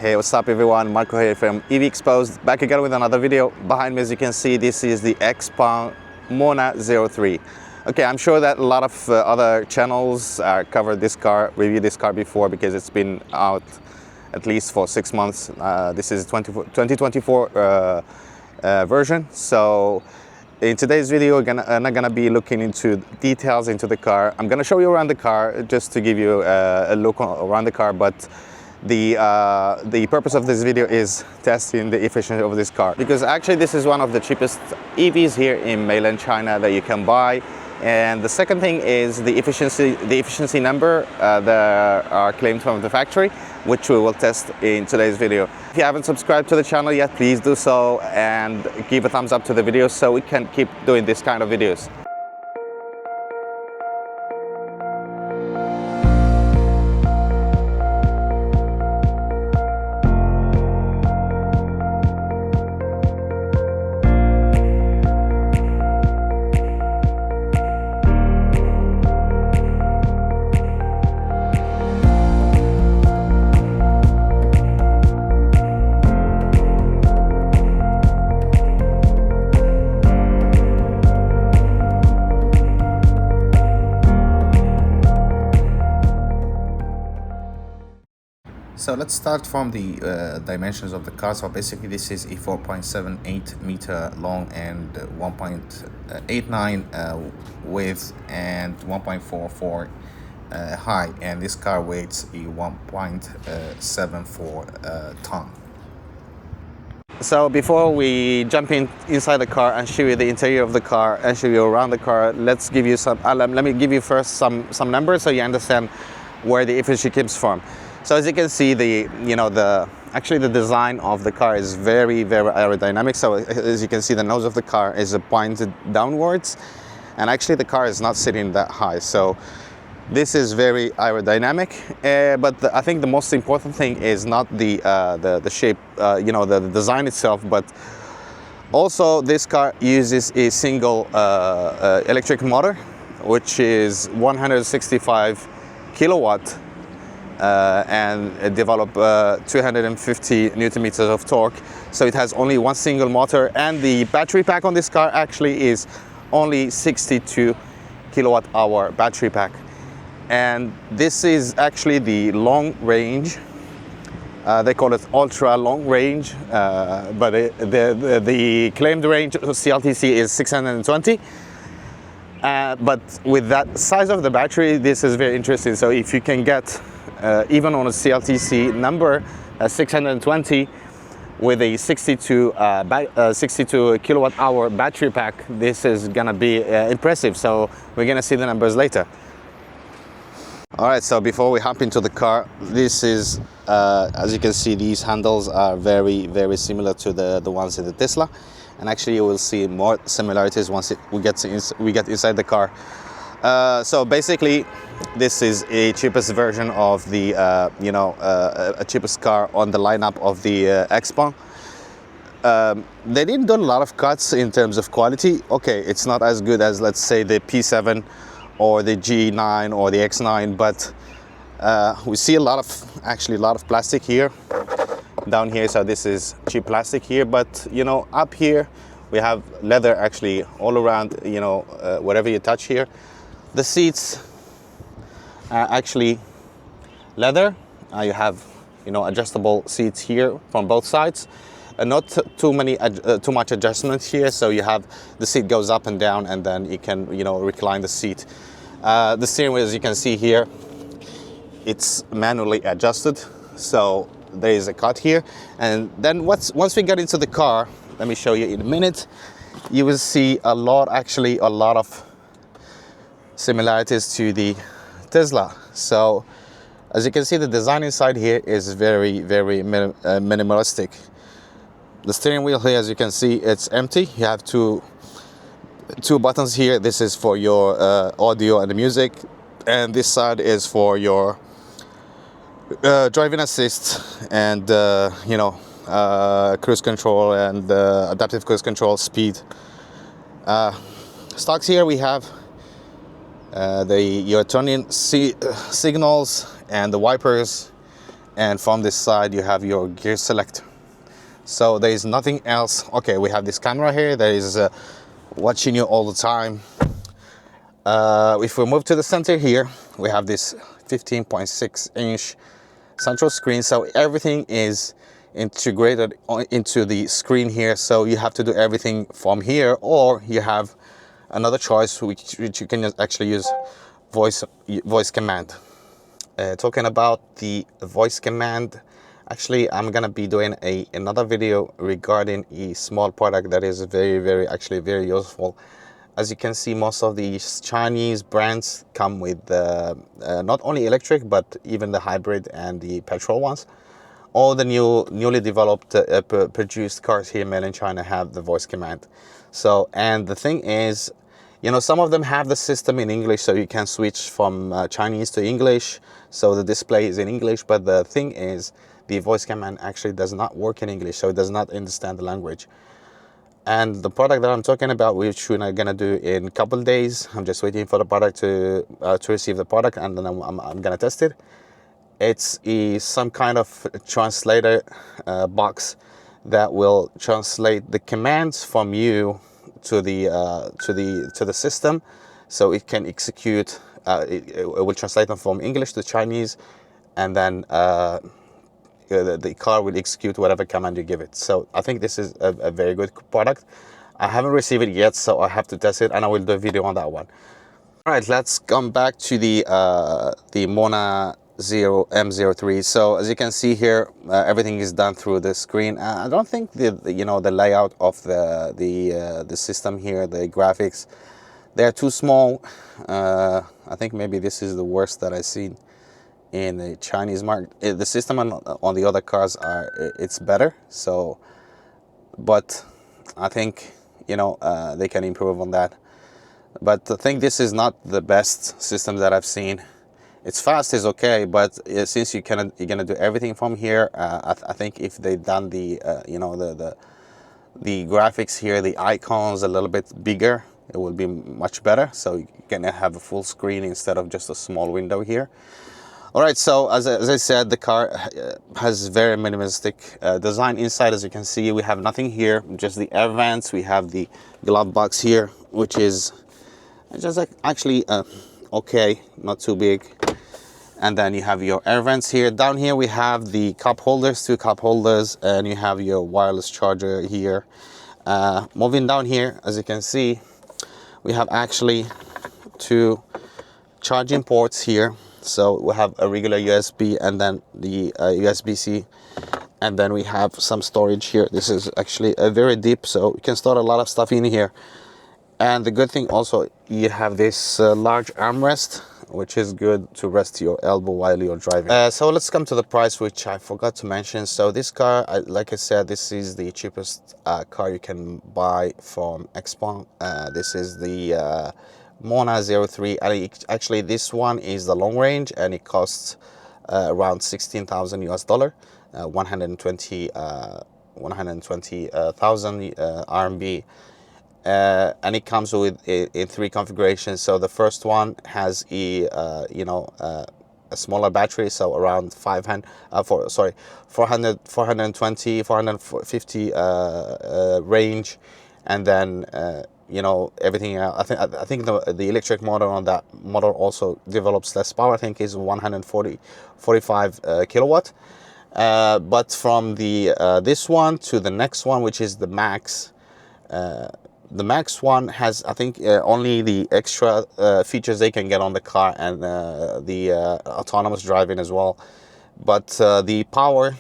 Hey, what's up everyone, Marco here from EV Exposed, back again with another video. Behind me, as you can see, this is the Xpeng Mona 03. Okay, I'm sure that a lot of other channels covered this car, reviewed this car before because it's been out at least for 6 months. This is 2024 version. So in today's video, I'm not gonna be looking into details into the car. I'm gonna show you around the car just to give you a look around the car, but the purpose of this video is testing the efficiency of this car, because actually this is one of the cheapest EVs here in mainland China that you can buy. And the second thing is the efficiency number that are claimed from the factory, which we will test in today's video. If you haven't subscribed to the channel yet, please do so and give a thumbs up to the video so we can keep doing this kind of videos. So let's start from the dimensions of the car. So basically this is a 4.78 meter long and 1.89 width and 1.44 high, and this car weighs a 1.74 ton. So before we jump inside the car and show you the interior of the car and show you around the car, let's give you some let me give you first some numbers so you understand where the efficiency comes from. So as you can see, actually the design of the car is very aerodynamic. So as you can see, the nose of the car is pointed downwards, and actually the car is not sitting that high. So this is very aerodynamic. But I think the most important thing is not the shape, the design itself, but also this car uses a single electric motor, which is 165 kilowatt. And develop 250 newton meters of torque. So it has only one single motor, and the battery pack on this car actually is only 62 kilowatt hour battery pack. And this is actually the long range. They call it ultra long range, but the claimed range of CLTC is 620. But with that size of the battery, this is very interesting. So if you can get even on a CLTC number 620 with a 62 kilowatt hour battery pack, this is gonna be impressive. So we're gonna see the numbers later. All right, so before we hop into the car, this is as you can see, these handles are very similar to the ones in the Tesla, and actually you will see more similarities once we get inside the car. So basically, this is a cheapest version of the a cheapest car on the lineup of the Xpeng. They didn't do a lot of cuts in terms of quality. Okay, it's not as good as, let's say, the P7 or the G9 or the X9, but we see a lot of plastic here, down here. So this is cheap plastic here, but up here we have leather actually all around, whatever you touch here. The seats are actually leather. You have adjustable seats here from both sides, not too much adjustments here. So you have the seat goes up and down, and then you can recline the seat. The steering wheel, as you can see here, it's manually adjusted, so there is a cut here. And then once we get into the car, let me show you in a minute, you will see a lot of similarities to the Tesla. So as you can see, the design inside here is very minimalistic. The steering wheel here, as you can see, it's empty. You have two buttons here. This is for your audio and the music, and this side is for your driving assist and cruise control and adaptive cruise control, speed. Stocks here we have your turning signals and the wipers and from this side you have your gear selector. So there is nothing else. Okay, we have this camera here that is watching you all the time. If we move to the center here, we have this 15.6-inch central screen, so everything is integrated into the screen here. So you have to do everything from here, or you have another choice which you can actually use voice command. Talking about the voice command, actually I'm gonna be doing another video regarding a small product that is very useful. As you can see, most of these Chinese brands come with not only electric but even the hybrid and the petrol ones. All the newly developed produced cars here made in China have the voice command. So, and the thing is, you know, some of them have the system in English, so you can switch from Chinese to English, so the display is in English. But the thing is, the voice command actually does not work in English, so it does not understand the language. And the product that I'm talking about, which we're gonna do in a couple of days, I'm just waiting for the product to receive the product, and then I'm gonna test it. It's some kind of translator box that will translate the commands from you to the system, so it can execute. It will translate them from English to Chinese, and then the car will execute whatever command you give it. So I think this is a very good product. I haven't received it yet, so I have to test it, and I will do a video on that one. All right, let's come back to the Mona M03. So as you can see here, everything is done through the screen. I don't think the layout of the system here, the graphics, they're too small. I think maybe this is the worst that I've seen in the Chinese market. The system on the other cars it's better. So, but I think they can improve on that. But I think this is not the best system that I've seen. It's fast, is okay, but since you're gonna do everything from here, I think if they done the graphics here, the icons a little bit bigger, it will be much better. So you're gonna have a full screen instead of just a small window here. All right, so as I said, the car has very minimalistic design inside. As you can see, we have nothing here, just the air vents. We have the glove box here, which is just like actually okay, not too big. And then you have your air vents here. Down here we have the cup holders, 2 cup holders, and you have your wireless charger here. Moving down here, as you can see, we have actually 2 charging ports here. So we have a regular USB and then the USB-C, and then we have some storage here. This is actually very deep, so you can store a lot of stuff in here. And the good thing also, you have this large armrest, which is good to rest your elbow while you're driving. So let's come to the price, which I forgot to mention. So this car, like I said, this is the cheapest car you can buy from Xpeng. This is the Mona 03. Actually, this one is the long range, and it costs around 16,000 US dollar, 120,000 RMB. And it comes with in 3 configurations. So the first one has a smaller battery, so around 450 range, and then everything else. I think the electric motor on that model also develops less power. I think is 145 kilowatt. But from the this one to the next one, which is the Max. The Max one has, I think, only the extra features they can get on the car, and the autonomous driving as well. But the power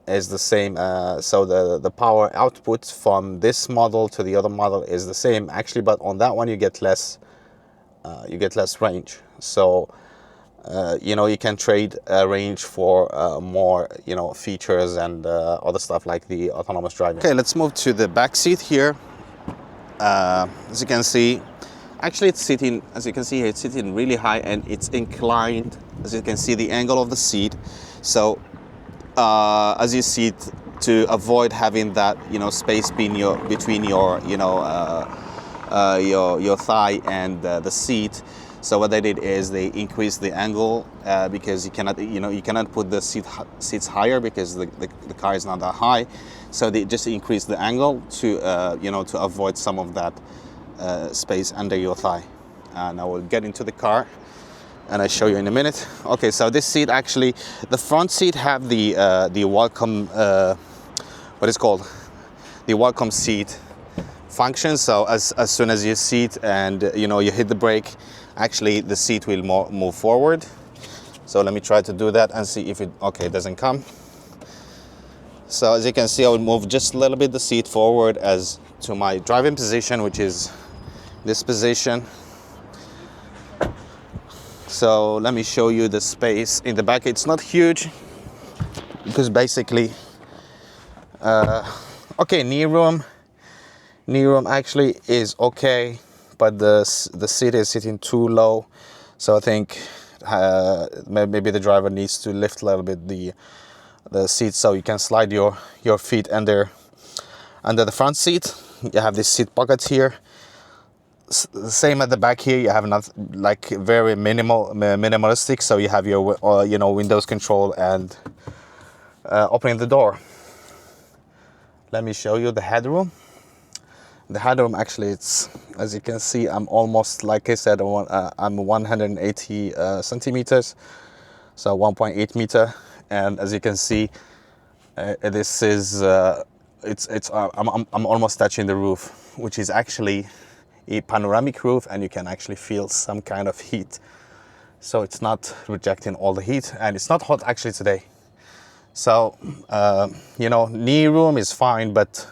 is the same. So the power output from this model to the other model is the same, actually. But on that one, you get less range. So you can trade range for more features and other stuff like the autonomous driving. Okay, let's move to the back seat here. As you can see, actually it's sitting, as you can see here, it's sitting really high and it's inclined. As you can see, the angle of the seat. So as you see, to avoid having that space between your thigh and the seat. So what they did is they increased the angle because you cannot put the seats higher because the car is not that high. So they just increased the angle to to avoid some of that space under your thigh. And I will get into the car and I show you in a minute. Okay, so this seat actually, the front seat have the welcome what is called the welcome seat function. So as soon as you seat and you hit the brake, actually the seat will move forward. So let me try to do that and see if it doesn't come. So as you can see, I will move just a little bit the seat forward as to my driving position, which is this position. So let me show you the space in the back. It's not huge because basically knee room actually is okay, but the seat is sitting too low. So I think maybe the driver needs to lift a little bit the seat so you can slide your feet under the front seat. You have this seat pockets here. Same at the back here. You have not like very minimalistic. So you have your Windows control and opening the door. Let me show you the headroom. The headroom actually, it's, as you can see, I'm almost, like I said, I'm 180 centimeters, so 1.8 meter. And as you can see, this is I'm almost touching the roof, which is actually a panoramic roof, and you can actually feel some kind of heat. So it's not rejecting all the heat, and it's not hot actually today. So knee room is fine, but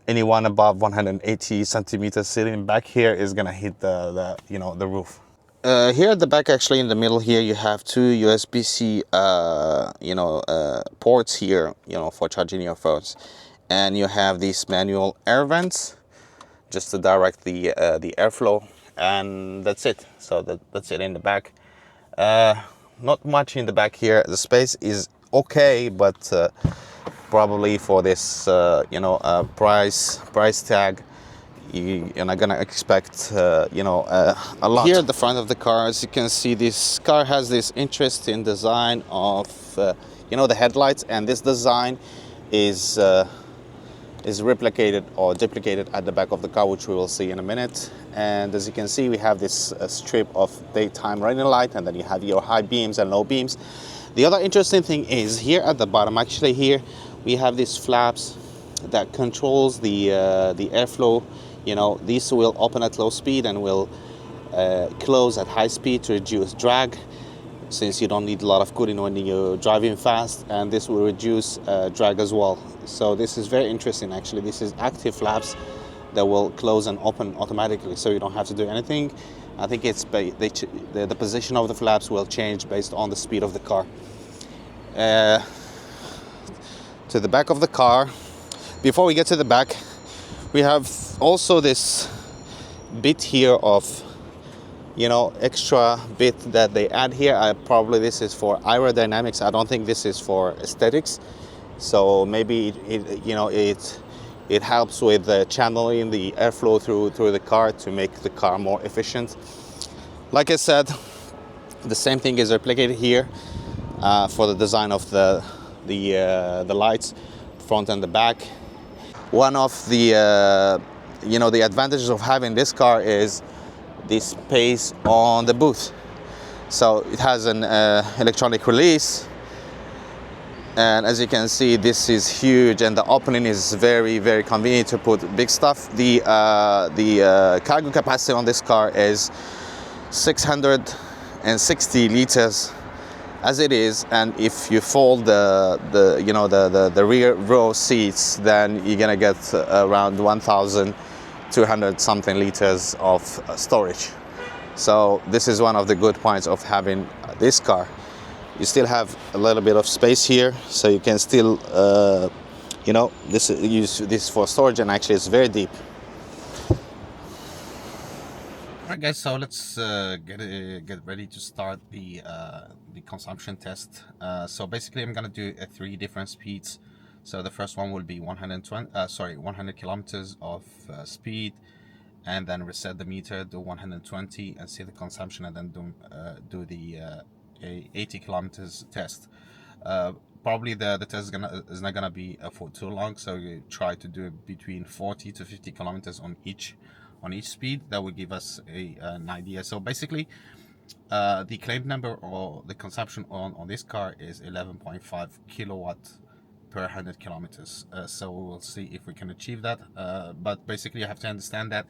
anyone above 180 centimeters sitting back here is gonna hit the roof. Here at the back, actually in the middle here, you have two USB-C ports here, for charging your phones, and you have these manual air vents just to direct the airflow, and that's it. So that's it in the back. Not much in the back here. The space is okay, but probably for this price tag, you're not gonna expect a lot. Here at the front of the car, as you can see, this car has this interesting design of the headlights, and this design is replicated or duplicated at the back of the car, which we will see in a minute. And as you can see, we have this strip of daytime running light, and then you have your high beams and low beams. The other interesting thing is here at the bottom, actually here we have these flaps that controls the airflow. These will open at low speed and will close at high speed to reduce drag, since you don't need a lot of cooling when you're driving fast, and this will reduce drag as well. So this is very interesting actually. This is active flaps that will close and open automatically, so you don't have to do anything. I think it's the position of the flaps will change based on the speed of the car. To the back of the car, before we get to the back, we have also this bit here of extra bit that they add here. Probably this is for aerodynamics. I don't think this is for aesthetics. So maybe it helps with channeling the airflow through the car to make the car more efficient. Like I said, the same thing is replicated here for the design of the lights, front and the back. One of the the advantages of having this car is the space on the boot. So it has an electronic release, and as you can see, this is huge, and the opening is very, very convenient to put big stuff. The cargo capacity on this car is 660 liters as it is, and if you fold the rear row seats, then you're gonna get around 1,200 something liters of storage. So this is one of the good points of having this car. You still have a little bit of space here, so you can still use this for storage, and actually it's very deep. Alright guys, so let's get ready to start the consumption test. So basically I'm gonna do 3 different speeds. So the first one will be 100 kilometers of speed, and then reset the meter, do 120 and see the consumption, and then do the 80 kilometers test. Probably the test is not gonna be for too long, so you try to do between 40 to 50 kilometers on each speed. That would give us an idea. So basically, the claimed number or the consumption on this car is 11.5 kilowatt per 100 kilometers. So we'll see if we can achieve that. But basically, you have to understand that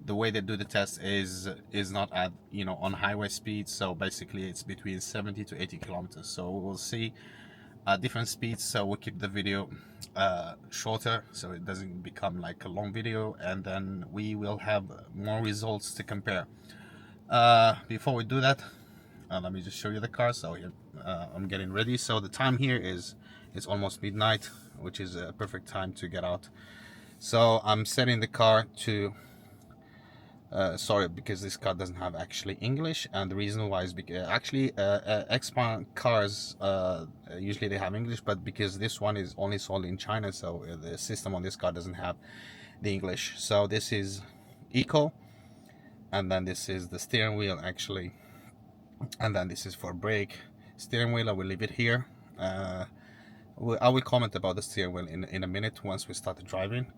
the way they do the test is not at, you know, on highway speed. So basically, it's between 70 to 80 kilometers. So we'll see different speeds. So we'll keep the video shorter, so it doesn't become like a long video, and then we will have more results to compare. Before we do that, let me just show you the car. So here, I'm getting ready. So the time here is it's almost midnight, which is a perfect time to get out. So I'm setting the car to sorry, because this car doesn't have actually English, and the reason why is because actually Xpeng cars usually they have English, but because this one is only sold in China, so the system on this car doesn't have the English. So this is Eco, and then this is the steering wheel actually, and then this is for brake. Steering wheel, I will leave it here. I will comment about the steering wheel in a minute once we start driving.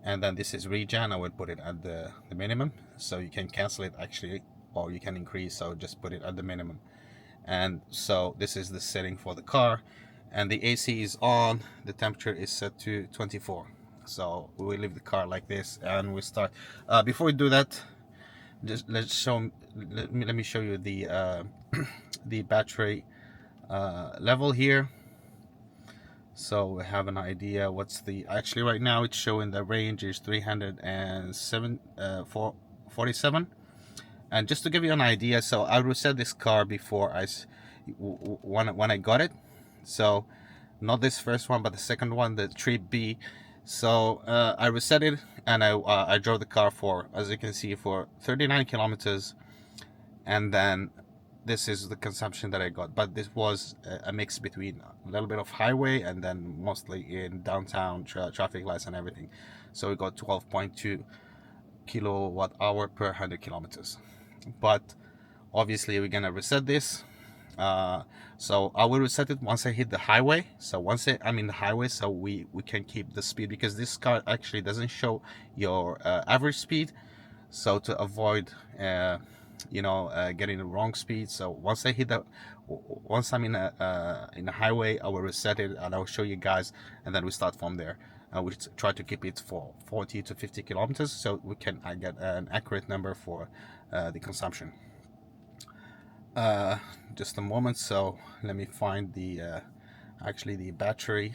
And then this is regen. I will put it at the minimum, so you can cancel it actually, or you can increase, so just put it at the minimum. And so this is the setting for the car, and the AC is on, the temperature is set to 24. So we will leave the car like this, and we start. Before we do that, just let me show you the the battery level here. So we have an idea what's the, actually right now it's showing the range is 347. And just to give you an idea, so I reset this car before when I got it. So not this first one, but the second one, the 3B. So I reset it, and I drove the car for, as you can see, for 39 kilometers, and then this is the consumption that I got. But this was a mix between a little bit of highway and then mostly in downtown traffic lights and everything. So we got 12.2 kilowatt hour per 100 kilometers. But obviously we're gonna reset this. So I will reset it once I hit the highway. So once I'm in the highway, so we can keep the speed, because this car actually doesn't show your average speed. So to avoid getting the wrong speed, so once I'm in a highway, I will reset it and I will show you guys, and then we start from there. We try to keep it for 40 to 50 kilometers, so we can get an accurate number for the consumption. Just a moment. So let me find the actually the battery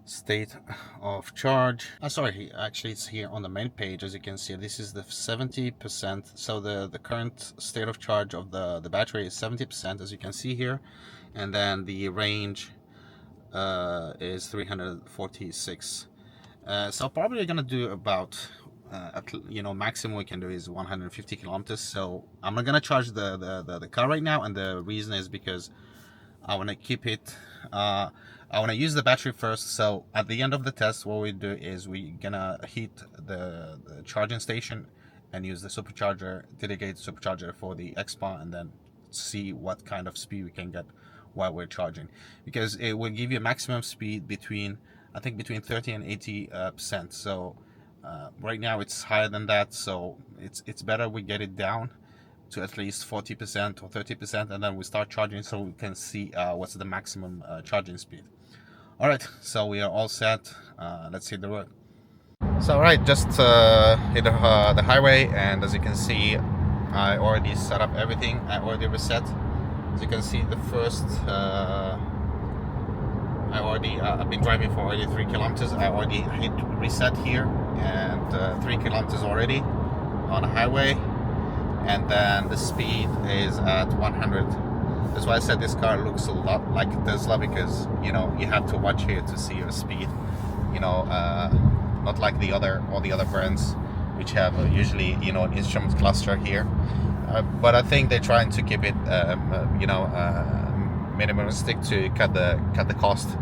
state of charge. Sorry, actually it's here on the main page. As you can see, this is the 70%. So the current state of charge of the battery is 70%, as you can see here, and then the range is 346. So probably gonna do about maximum we can do is 150 kilometers. So I'm not gonna charge the car right now, and the reason is because I want to keep it, I want to use the battery first. So at the end of the test, what we do is we're gonna heat the charging station and use the supercharger, dedicated supercharger for the Xpeng, and then see what kind of speed we can get while we're charging, because it will give you a maximum speed between 30 and 80%. So right now it's higher than that, so it's better we get it down to at least 40% or 30%, and then we start charging so we can see what's the maximum charging speed. All right, so we are all set. Let's hit the road. So all right, just hit the highway, and as you can see, I already set up everything. I already reset. As you can see, the first I've been driving for already 3 kilometers. I already hit reset here, and 3 kilometers already on the highway, and then the speed is at 100. That's why I said this car looks a lot like a Tesla, because you have to watch here to see your speed. Not like all the other brands, which have usually an instrument cluster here. But I think they're trying to keep it minimalistic to cut the cost,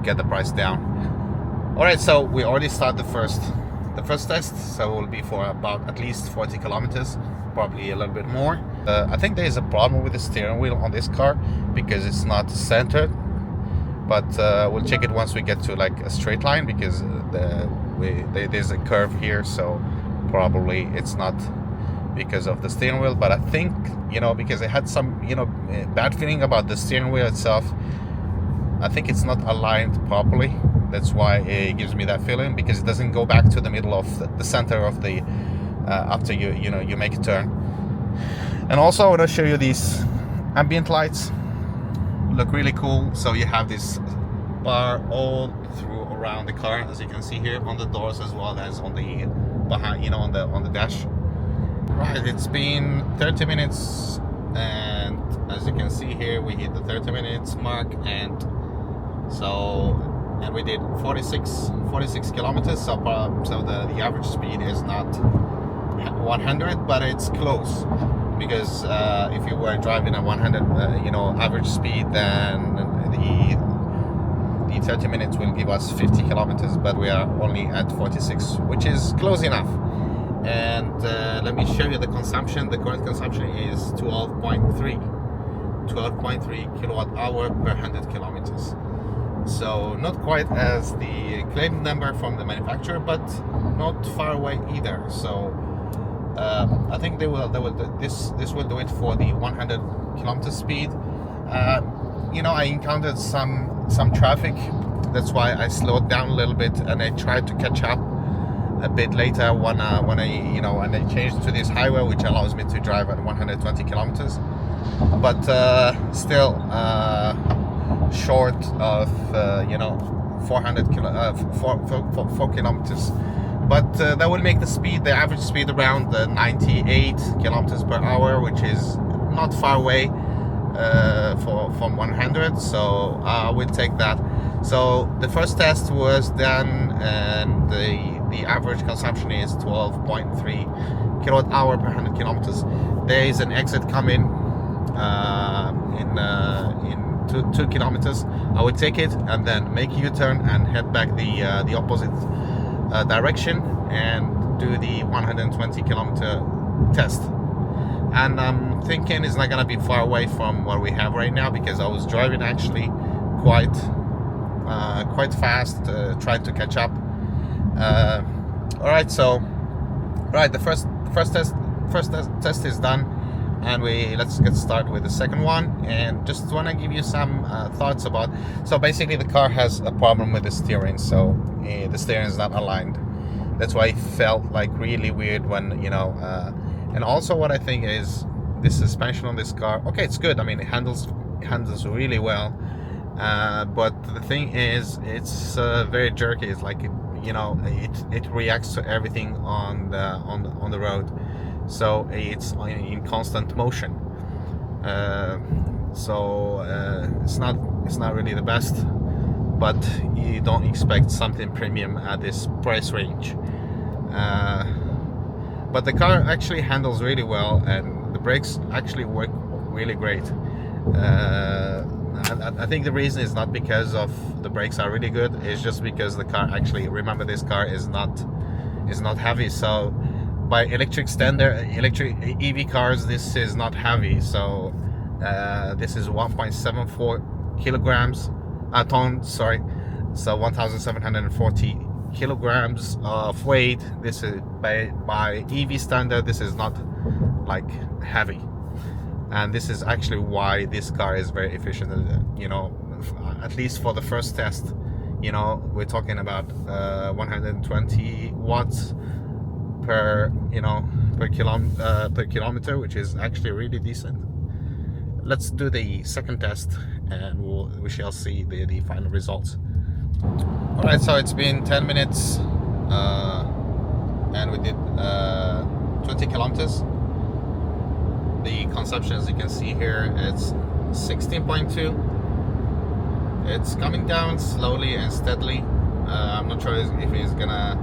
get the price down. All right, so we already started the first the first test, so it will be for about at least 40 kilometers, probably a little bit more. I think there is a problem with the steering wheel on this car because it's not centered, but we'll check it once we get to like a straight line, because there's a curve here, so probably it's not because of the steering wheel. But I think, you know, because I had some, you know, bad feeling about the steering wheel itself, I think it's not aligned properly. That's why it gives me that feeling, because it doesn't go back to the middle of the center of the after you make a turn. And also I want to show you these ambient lights. Look really cool. So you have this bar all through around the car, as you can see here, on the doors as well as on the behind, you know, on the dash. Right, it's been 30 minutes, and as you can see here, we hit the 30 minutes mark, and we did 46 kilometers. So the average speed is not 100, but it's close, because if you were driving at 100 you know, average speed, then the 30 minutes will give us 50 kilometers, but we are only at 46, which is close enough. And let me show you the consumption. The current consumption is 12.3 kilowatt hour per 100 kilometers. So not quite as the claimed number from the manufacturer, but not far away either. So I think this will do it for the 100 kilometer speed. You know, I encountered some traffic. That's why I slowed down a little bit, and I tried to catch up a bit later when I changed to this highway, which allows me to drive at 120 kilometers, but still short of 4 kilometers. But that will make the average speed around 98 kilometers per hour, which is not far away from 100. So we'll take that. So the first test was done, and the average consumption is 12.3 kilowatt hour per 100 kilometers. There is an exit coming in 2 kilometers. I would take it and then make a U-turn and head back the opposite direction and do the 120 kilometer test. And I'm thinking it's not gonna be far away from what we have right now, because I was driving actually quite fast, trying to catch up. All right, so the first test is done, and let's get started with the second one. And just want to give you some thoughts about. So basically, the car has a problem with the steering. So the steering is not aligned. That's why it felt like really weird when, you know. And also, what I think is the suspension on this car. Okay, it's good. I mean, it handles really well. But the thing is, it's very jerky. It's like it reacts to everything on the road, so it's in constant motion. So it's not really the best, but you don't expect something premium at this price range. But the car actually handles really well, and the brakes actually work really great. I think the reason is not because of the brakes are really good. It's just because the car actually, remember, this car is not heavy. So by electric EV cars, this is not heavy. So this is 1.74 kilograms ton. Sorry, so 1,740 kilograms of weight. This is by EV standard. This is not like heavy. And this is actually why this car is very efficient. You know, at least for the first test, you know, we're talking about 120 watts per kilometer, which is actually really decent. Let's do the second test, and we shall see the final results. All right, so it's been 10 minutes, and we did 20 kilometers. The consumption, as you can see here, it's 16.2. It's coming down slowly and steadily. I'm not sure if it's gonna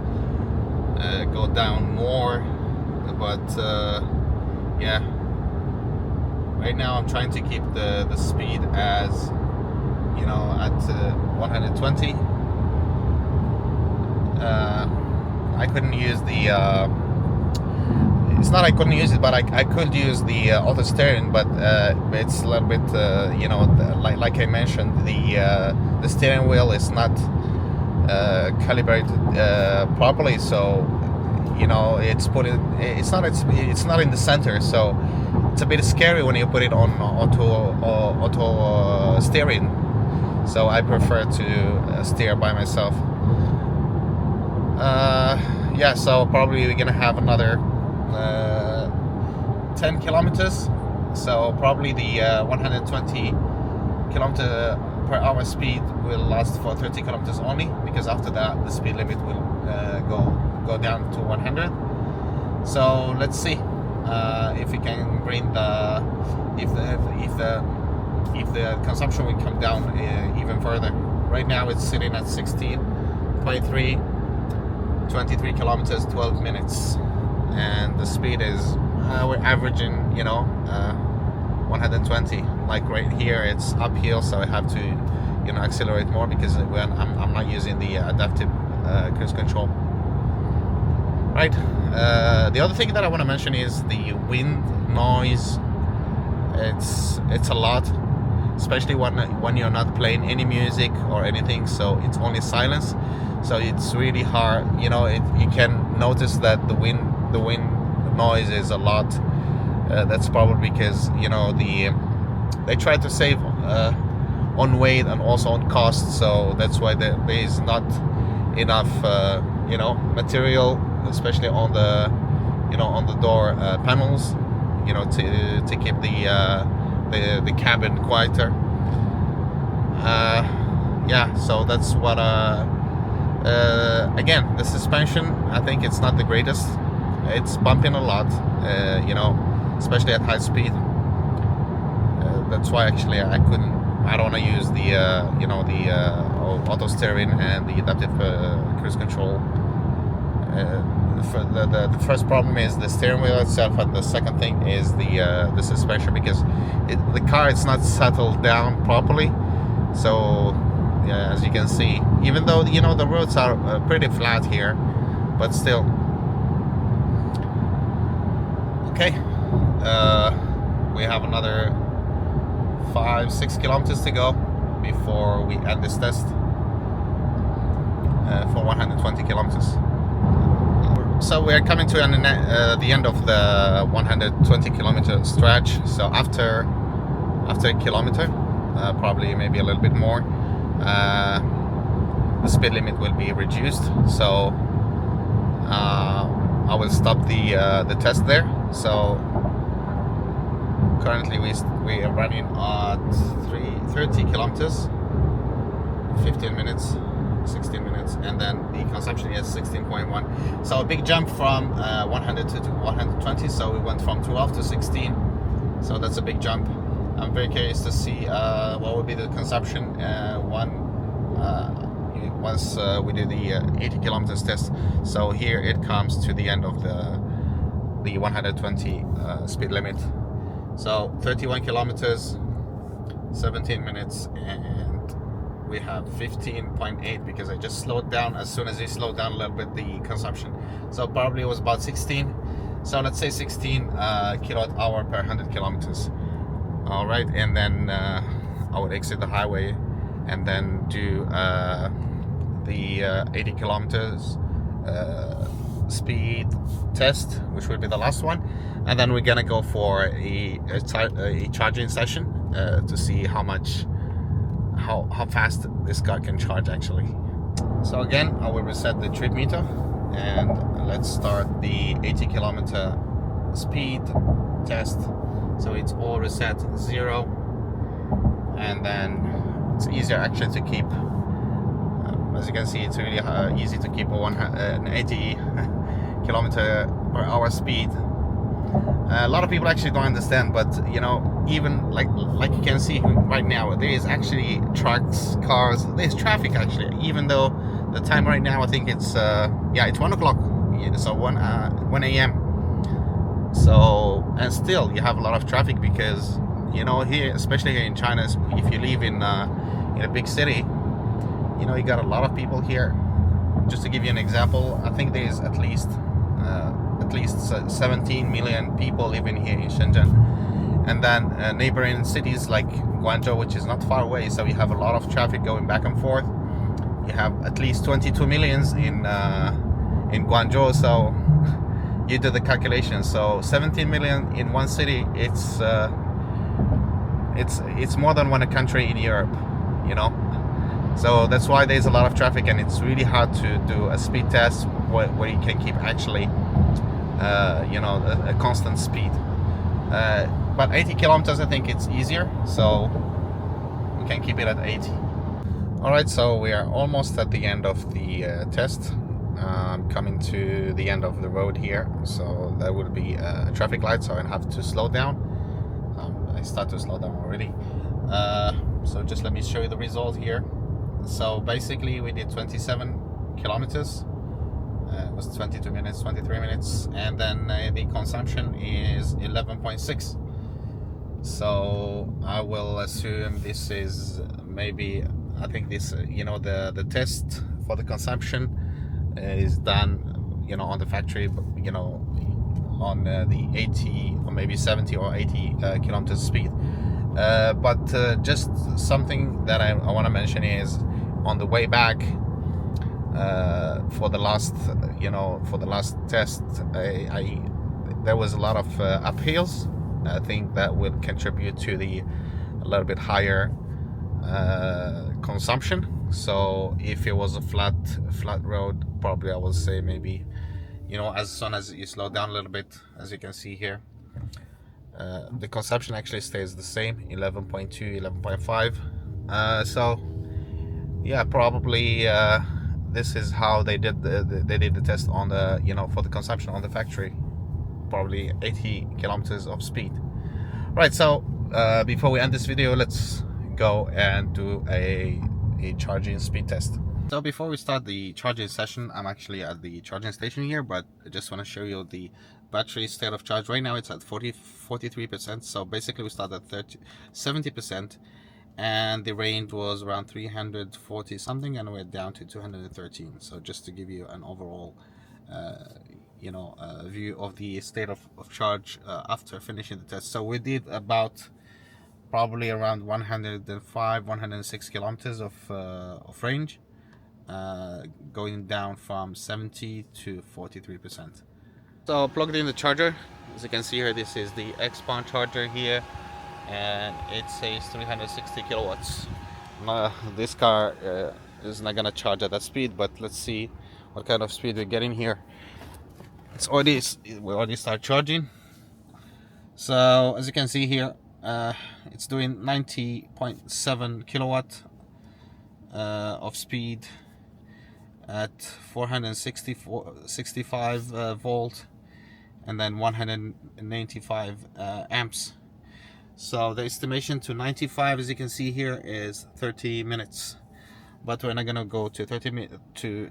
go down more, but yeah. Right now I'm trying to keep the speed as, you know, at 120. I couldn't use the it's not I couldn't use it, but I could use the auto steering, but it's a little bit like I mentioned, the steering wheel is not calibrated properly, so it's not in the center, so it's a bit scary when you put it on auto steering. So I prefer to steer by myself. Yeah, so probably we're gonna have another 10 kilometers. So probably the 120 kilometer per hour speed will last for 30 kilometers only, because after that the speed limit will go down to 100. So let's see if we can bring if the consumption will come down even further. Right now it's sitting at 16.3, 23 kilometers, 12 minutes, and the speed is we're averaging 120. Like right here it's uphill, so I have to accelerate more, because when I'm not using the adaptive cruise control. Right. The other thing that I want to mention is the wind noise. It's a lot, especially when you're not playing any music or anything, so it's only silence. So it's really hard. You can notice that the wind noise is a lot. That's probably because they try to save on weight and also on cost. So that's why there is not enough material, especially on the door panels, to keep the cabin quieter. Yeah, so that's what again, the suspension, I think it's not the greatest. It's bumping a lot, especially at high speed. That's why actually I don't want to use the auto steering and the adaptive cruise control. The first problem is the steering wheel itself, and the second thing is the suspension, because the car is not settled down properly. So yeah, as you can see, even though the roads are pretty flat here, but still. Okay, we have another 5-6 kilometers to go before we end this test for 120 kilometers. So we are coming to the end of the 120 kilometer stretch. So after a kilometer, probably maybe a little bit more, the speed limit will be reduced. So I will stop the test there. So currently we are running at 30 kilometers, 15 minutes, 16 minutes, and then the consumption is 16.1. So a big jump from 100 to 120. So we went from 12 to 16. So that's a big jump. I'm very curious to see what will be the consumption once we do the 80 kilometers test. So here it comes to the end of the 120 speed limit. So 31 kilometers, 17 minutes, and we have 15.8, because I just slowed down. As soon as you slow down a little bit, the consumption, so probably it was about 16. So let's say 16 kilowatt hour per 100 kilometers. All right, and then I would exit the highway and then do the 80 kilometers speed test, which will be the last one, and then we're gonna go for a charging session to see how fast this car can charge actually. So again, I will reset the trip meter, and let's start the 80 kilometer speed test. So it's all reset 0, and then it's easier actually to keep. As you can see, it's really easy to keep an 80 kilometer per hour speed. A lot of people actually don't understand, but even like you can see right now, there is actually trucks, cars, there's traffic actually, even though the time right now, I think it's it's 1 o'clock, so 1 a.m. So, and still you have a lot of traffic, because here, especially here in China, if you live in a big city, you got a lot of people here just to give you an example, I think there's at least 17 million people living here in Shenzhen, and then neighboring cities like Guangzhou, which is not far away, so you have a lot of traffic going back and forth. You have at least 22 millions in Guangzhou, so you do the calculation. So 17 million in one city, it's more than one country in Europe, you know. So that's why there's a lot of traffic, and it's really hard to do a speed test where you can keep actually a constant speed. But 80 kilometers, I think it's easier, so we can keep it at 80. Alright, so we are almost at the end of the test. Coming to the end of the road here, so there will be a traffic light, so I have to slow down. I start to slow down already. So just let me show you the result here. So basically we did 27 kilometers. It was 22 minutes, 23 minutes, and then the consumption is 11.6. So I will assume this is maybe, I think this, the test for the consumption is done, on the factory, on the 80 or maybe 70 or 80 kilometers speed. But just something that I want to mention is on the way back, for the last test, there was a lot of uphills. I think that will contribute to a little bit higher consumption. So if it was a flat road, probably I would say maybe, as soon as you slow down a little bit, as you can see here, the consumption actually stays the same, 11.2, 11.5. So yeah, probably this is how they did the test on the for the consumption on the factory, probably 80 kilometers of speed. Right, so before we end this video, let's go and do a charging speed test. So before we start the charging session, I'm actually at the charging station here, but I just want to show you the battery state of charge. Right now it's at 43%, so basically we started at 70%, and the range was around 340 something, and we're down to 213. So just to give you an overall view of the state of charge after finishing the test. So we did about probably around 105, 106 kilometers of range, going down from 70 to 43%. So plugged in the charger. As you can see here, this is the Xpeng charger here, and it says 360 kilowatts. This car is not gonna charge at that speed, but let's see what kind of speed we're getting here. We already start charging. So as you can see here, it's doing 90.7 kilowatt of speed at 465 volt, and then 195 amps. So the estimation to 95, as you can see here, is 30 minutes. But we're not gonna go to 30 minutes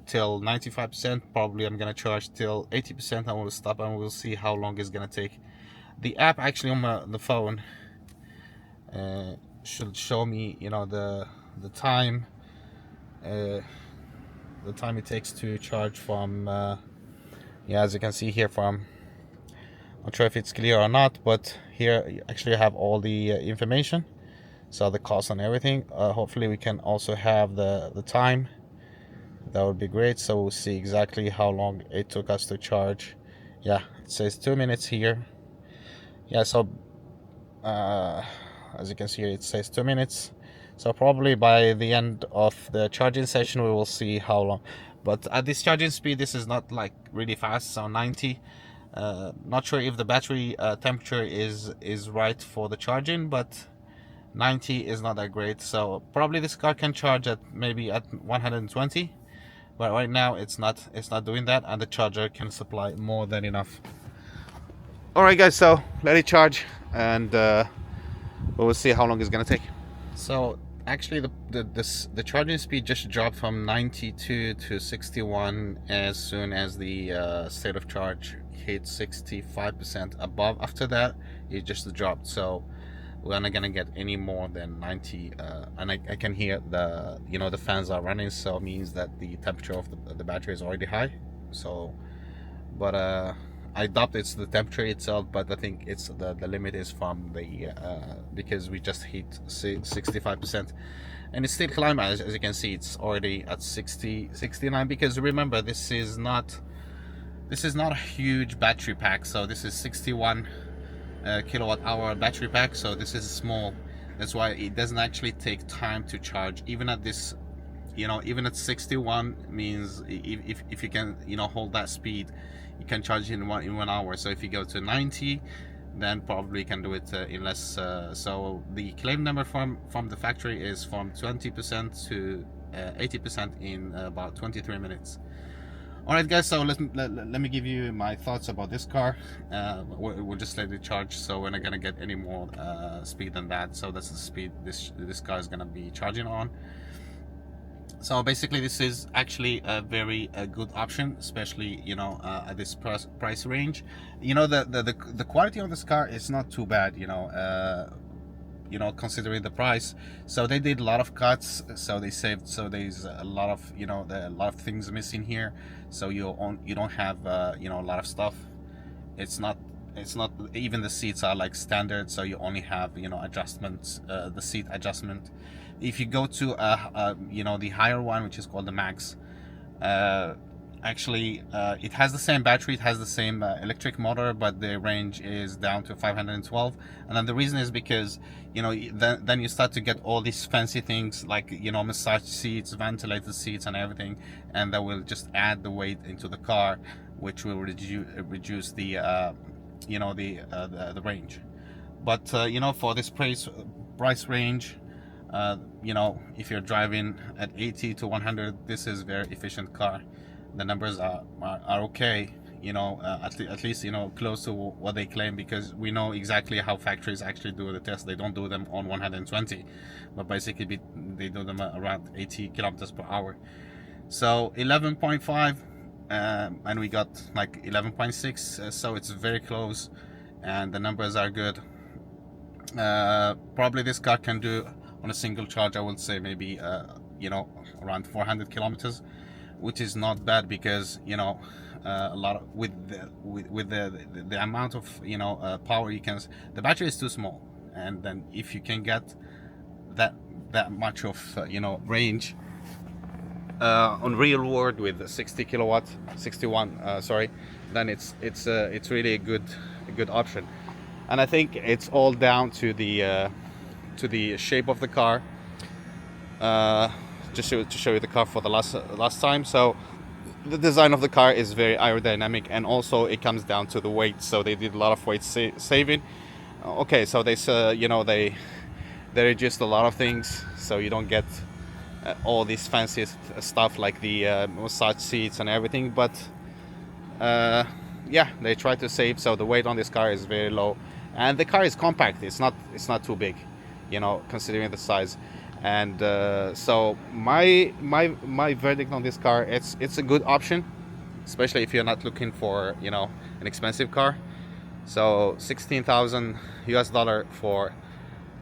till 95%. Probably I'm gonna charge till 80%, and we'll stop and we'll see how long it's gonna take. The app actually on the phone should show me, the time it takes to charge from. As you can see here, from. Not sure if it's clear or not, but here you actually have all the information, so the cost and everything. Hopefully we can also have the time. That would be great, so we'll see exactly how long it took us to charge. Yeah, it says 2 minutes here. Yeah, so as you can see here, it says 2 minutes. So probably by the end of the charging session we will see how long. But at this charging speed, this is not like really fast, so 90. Not sure if the battery temperature is right for the charging, but 90 is not that great. So probably this car can charge at maybe at 120, but right now it's not doing that, and the charger can supply more than enough. All right guys, so let it charge, and we will see how long it's gonna take. So actually the charging speed just dropped from 92 to 61 as soon as the state of charge hit 65% above. After that it just dropped. So we're not gonna get any more than 90. And I can hear the the fans are running, so it means that the temperature of the battery is already high. So, but I doubt it's the temperature itself, but I think it's the limit is from the because we just hit 65%, and it's still climbing. As you can see, it's already at 69, because remember, this is not a huge battery pack. So this is 61 kilowatt hour battery pack, so this is small. That's why it doesn't actually take time to charge, even at this, even at 61, means if you can hold that speed, you can charge in 1 hour. So if you go to 90, then probably can do it in less. So the claim number from the factory is from 20% to 80% in about 23 minutes. Alright guys, so let me give you my thoughts about this car. We'll just let it charge, so we're not gonna get any more speed than that. So that's the speed this car is gonna be charging on. So basically, this is actually a very good option, especially at this price range. The quality of this car is not too bad, considering the price. So they did a lot of cuts, so they saved. So there's a lot of a lot of things missing here. So you don't have a lot of stuff. It's not even the seats are like standard, so you only have adjustments, the seat adjustment. If you go to the higher one, which is called the Max, actually it has the same battery, it has the same electric motor, but the range is down to 512. And then the reason is because then you start to get all these fancy things like massage seats, ventilated seats and everything, and that will just add the weight into the car, which will reduce the the range. But for this price range, if you're driving at 80 to 100, this is very efficient car. The numbers are okay, at least close to what they claim, because we know exactly how factories actually do the test. They don't do them on 120, but basically they do them around 80 kilometers per hour. So 11.5, and we got like 11.6, so it's very close, and the numbers are good. Probably this car can do on a single charge, I would say maybe around 400 kilometers, which is not bad, because a lot of, with the amount of power you can, the battery is too small, and then if you can get that much of range on real world with 61 sorry, then it's really a good option. And I think it's all down to the shape of the car. Just to show you the car for the last time. So the design of the car is very aerodynamic, and also it comes down to the weight. So they did a lot of weight saving. Okay, so they reduced a lot of things, so you don't get all this fancy stuff like the massage seats and everything. But yeah, they try to save, so the weight on this car is very low, and the car is compact. It's not too big, considering the size. And so my verdict on this car, it's a good option, especially if you're not looking for an expensive car. So $16,000 for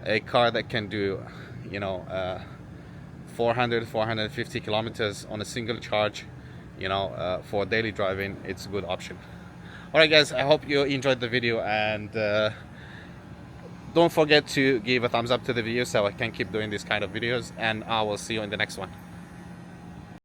a car that can do 450 kilometers on a single charge, for daily driving. It's a good option. All right guys, I hope you enjoyed the video, and don't forget to give a thumbs up to the video so I can keep doing these kind of videos, and I will see you in the next one.